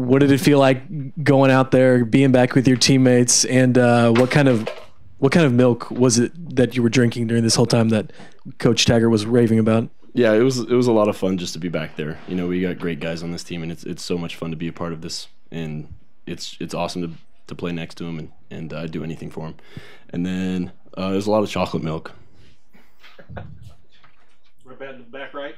What did it feel like going out there, being back with your teammates, and what kind of milk was it that you were drinking during this whole time that Coach Taggart was raving about? Yeah, it was a lot of fun just to be back there. You know, we got great guys on this team, and it's so much fun to be a part of this, and it's awesome to play next to him and I'd do anything for him. And then there's a lot of chocolate milk. Right back in the back right.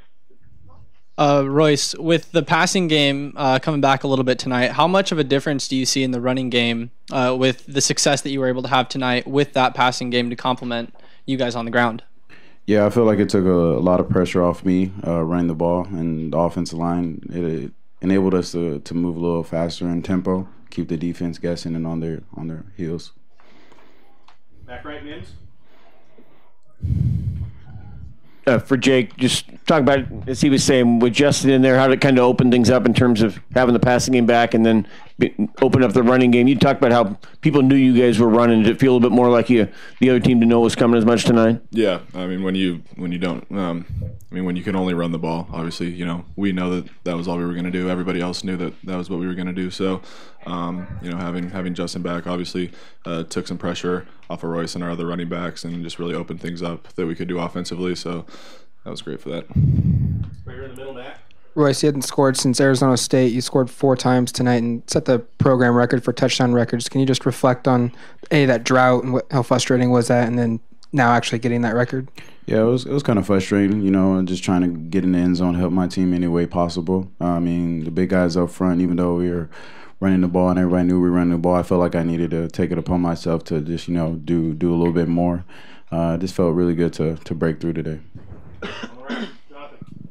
Royce, with the passing game coming back a little bit tonight, how much of a difference do you see in the running game with the success that you were able to have tonight with that passing game to complement you guys on the ground? Yeah, I feel like it took a lot of pressure off me running the ball, and the offensive line, it enabled us to move a little faster in tempo, keep the defense guessing and on their heels. Back right, Mims. For Jake, just talk about, as he was saying, with Justin in there, how to kind of open things up in terms of having the passing game back and then open up the running game. You talked about how people knew you guys were running. Did it feel a bit more like the other team to know was coming as much tonight? Yeah, I mean, when you don't, when you can only run the ball, obviously, we know that was all we were going to do. Everybody else knew that was what we were going to do. So, having Justin back obviously took some pressure off of Royce and our other running backs and just really opened things up that we could do offensively. So that was great for that. Right here in the middle, Matt. Royce, you hadn't scored since Arizona State. You scored 4 times tonight and set the program record for touchdown records. Can you just reflect on that drought and how frustrating was that, and then now actually getting that record? Yeah, it was kind of frustrating, and just trying to get in the end zone, help my team any way possible. The big guys up front, even though we were running the ball and everybody knew we were running the ball, I felt like I needed to take it upon myself to just do a little bit more. It just felt really good to break through today.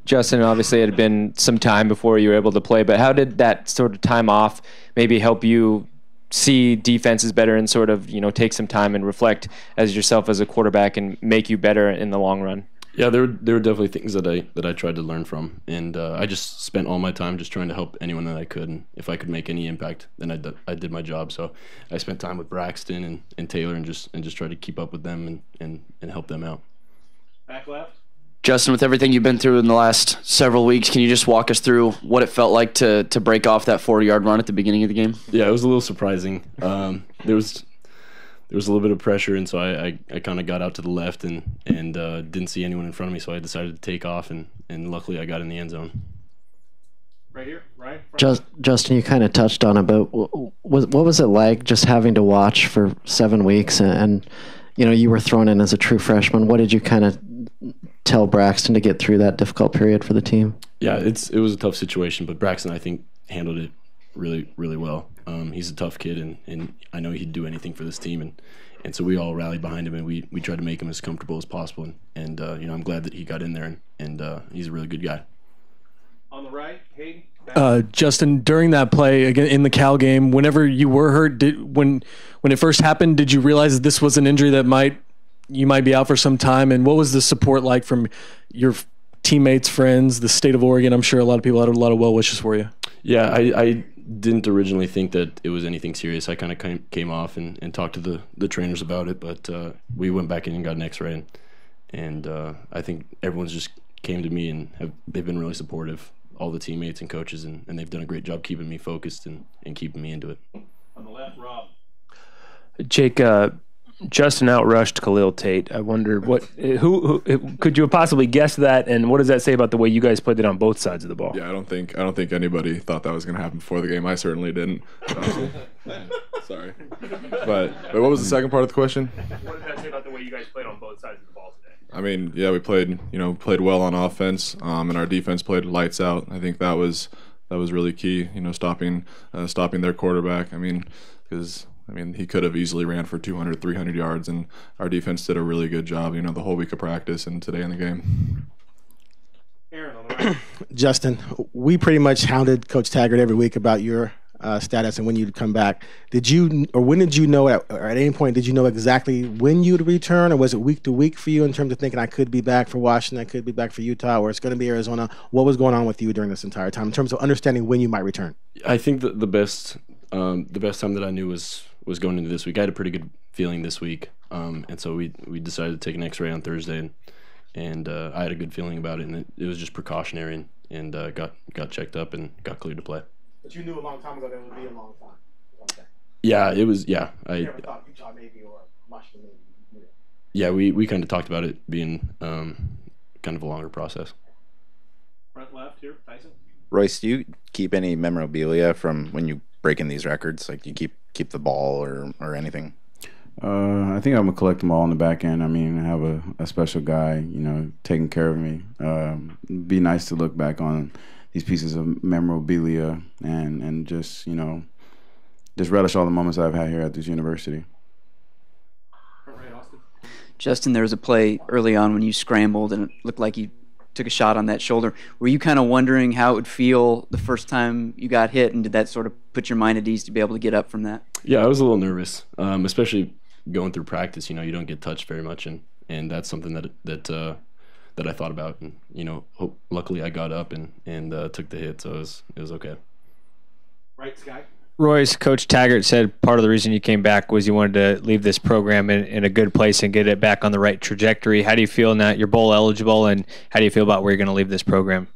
Justin, obviously it had been some time before you were able to play, but how did that sort of time off maybe help you see defenses better and sort of take some time and reflect as yourself as a quarterback and make you better in the long run? Yeah, there were definitely things that I tried to learn from, and I just spent all my time just trying to help anyone that I could, and if I could make any impact, then I did my job. So I spent time with Braxton and Taylor and just tried to keep up with them and help them out. Back left. Justin, with everything you've been through in the last several weeks, can you just walk us through what it felt like to break off that 40-yard run at the beginning of the game? Yeah, it was a little surprising. There was a little bit of pressure, and so I kind of got out to the left and didn't see anyone in front of me, so I decided to take off, and luckily I got in the end zone. Right here, right? Justin, you kind of touched on it, but what was it like just having to watch for 7 weeks, and you were thrown in as a true freshman? What did you kind of tell Braxton to get through that difficult period for the team? Yeah, it was a tough situation, but Braxton, I think, handled it really, really well. He's a tough kid, and I know he'd do anything for this team, and so we all rallied behind him, and we tried to make him as comfortable as possible. And I'm glad that he got in there, and he's a really good guy. On the right, Hayden. Justin, during that play again in the Cal game, whenever you were hurt, when it first happened, did you realize that this was an injury that you might be out for some time? And what was the support like from your teammates, friends, the state of Oregon? I'm sure a lot of people had a lot of well wishes for you. Yeah, I didn't originally think that it was anything serious. I kind of came off and talked to the trainers about it, but we went back in and got an X-ray, and I think everyone's just came to me and they've been really supportive, all the teammates and coaches, and they've done a great job keeping me focused and keeping me into it. On the left, Rob. Jake, Justin outrushed Khalil Tate. I wonder who could you have possibly guessed that, and what does that say about the way you guys played it on both sides of the ball? Yeah, I don't think anybody thought that was going to happen before the game. I certainly didn't. Sorry, but what was the second part of the question? What does that say about the way you guys played on both sides of the ball today? I mean, yeah, we played well on offense, and our defense played lights out. I think that was really key. Stopping their quarterback. I mean, because he could have easily ran for 200, 300 yards, and our defense did a really good job, the whole week of practice and today in the game. Aaron on the right. Justin, we pretty much hounded Coach Taggart every week about your status and when you'd come back. When did you know, or at any point, did you know exactly when you'd return, or was it week to week for you in terms of thinking I could be back for Washington, I could be back for Utah, or it's going to be Arizona? What was going on with you during this entire time in terms of understanding when you might return? I think that the best time that I knew was going into this week. I had a pretty good feeling this week, and so we decided to take an X-ray on Thursday, and I had a good feeling about it, and it was just precautionary, and got checked up and got cleared to play. But you knew a long time ago that it would be a long time. Yeah, it was. Yeah, You never thought Utah maybe or Washington maybe. yeah, we kind of talked about it being kind of a longer process. Front left here, Tyson. Royce, do you keep any memorabilia from when you break in these records? Like, do you keep the ball or anything? I think I'm gonna collect them all on the back end. I mean, I have a special guy, taking care of me. Be nice to look back on these pieces of memorabilia and just just relish all the moments I've had here at this university. Justin, there was a play early on when you scrambled and it looked like you took a shot on that shoulder. Were you kind of wondering how it would feel the first time you got hit, and did that sort of put your mind at ease to be able to get up from that? Yeah, I was a little nervous, especially going through practice. You don't get touched very much, and that's something that I thought about. And luckily I got up and took the hit, so it was okay. Right, Sky. Royce, Coach Taggart said part of the reason you came back was you wanted to leave this program in a good place and get it back on the right trajectory. How do you feel now you're bowl eligible, and how do you feel about where you're going to leave this program?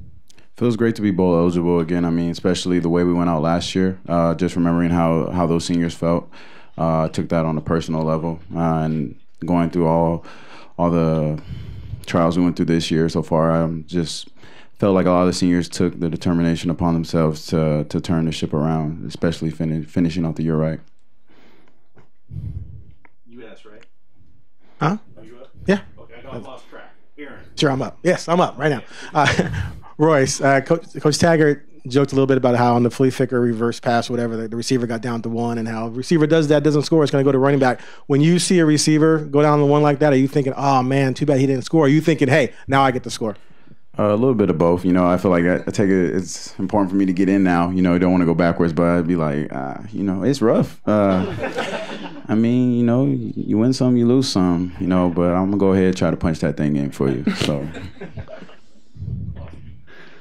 Feels great to be bowl eligible again. I mean, especially the way we went out last year. Just remembering how those seniors felt. Took that on a personal level, and going through all the trials we went through this year so far. I just felt like a lot of the seniors took the determination upon themselves to turn the ship around, especially finishing off the year right. You asked, right? Huh? Are you up? Yeah. Okay, I lost track. Aaron. Sure, I'm up. Yes, I'm up right now. Royce, Coach Taggart joked a little bit about how on the flea flicker reverse pass, whatever, the receiver got down to one, and how receiver does that, doesn't score, it's going to go to running back. When you see a receiver go down to one like that, are you thinking, oh man, too bad he didn't score? Or are you thinking, hey, now I get to score? A little bit of both. I feel like it's important for me to get in now. I don't want to go backwards, but I'd be like, it's rough. I mean, you win some, you lose some, but I'm going to go ahead and try to punch that thing in for you. So.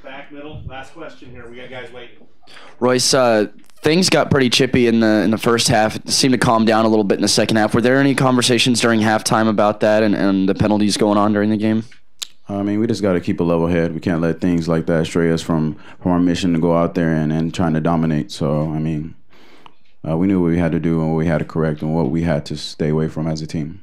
Back, middle, last question here. We got guys waiting. Royce, things got pretty chippy in the first half. It seemed to calm down a little bit in the second half. Were there any conversations during halftime about that and the penalties going on during the game? I mean, we just got to keep a level head. We can't let things like that stray us from our mission to go out there and trying to dominate. So, I mean, we knew what we had to do and what we had to correct and what we had to stay away from as a team.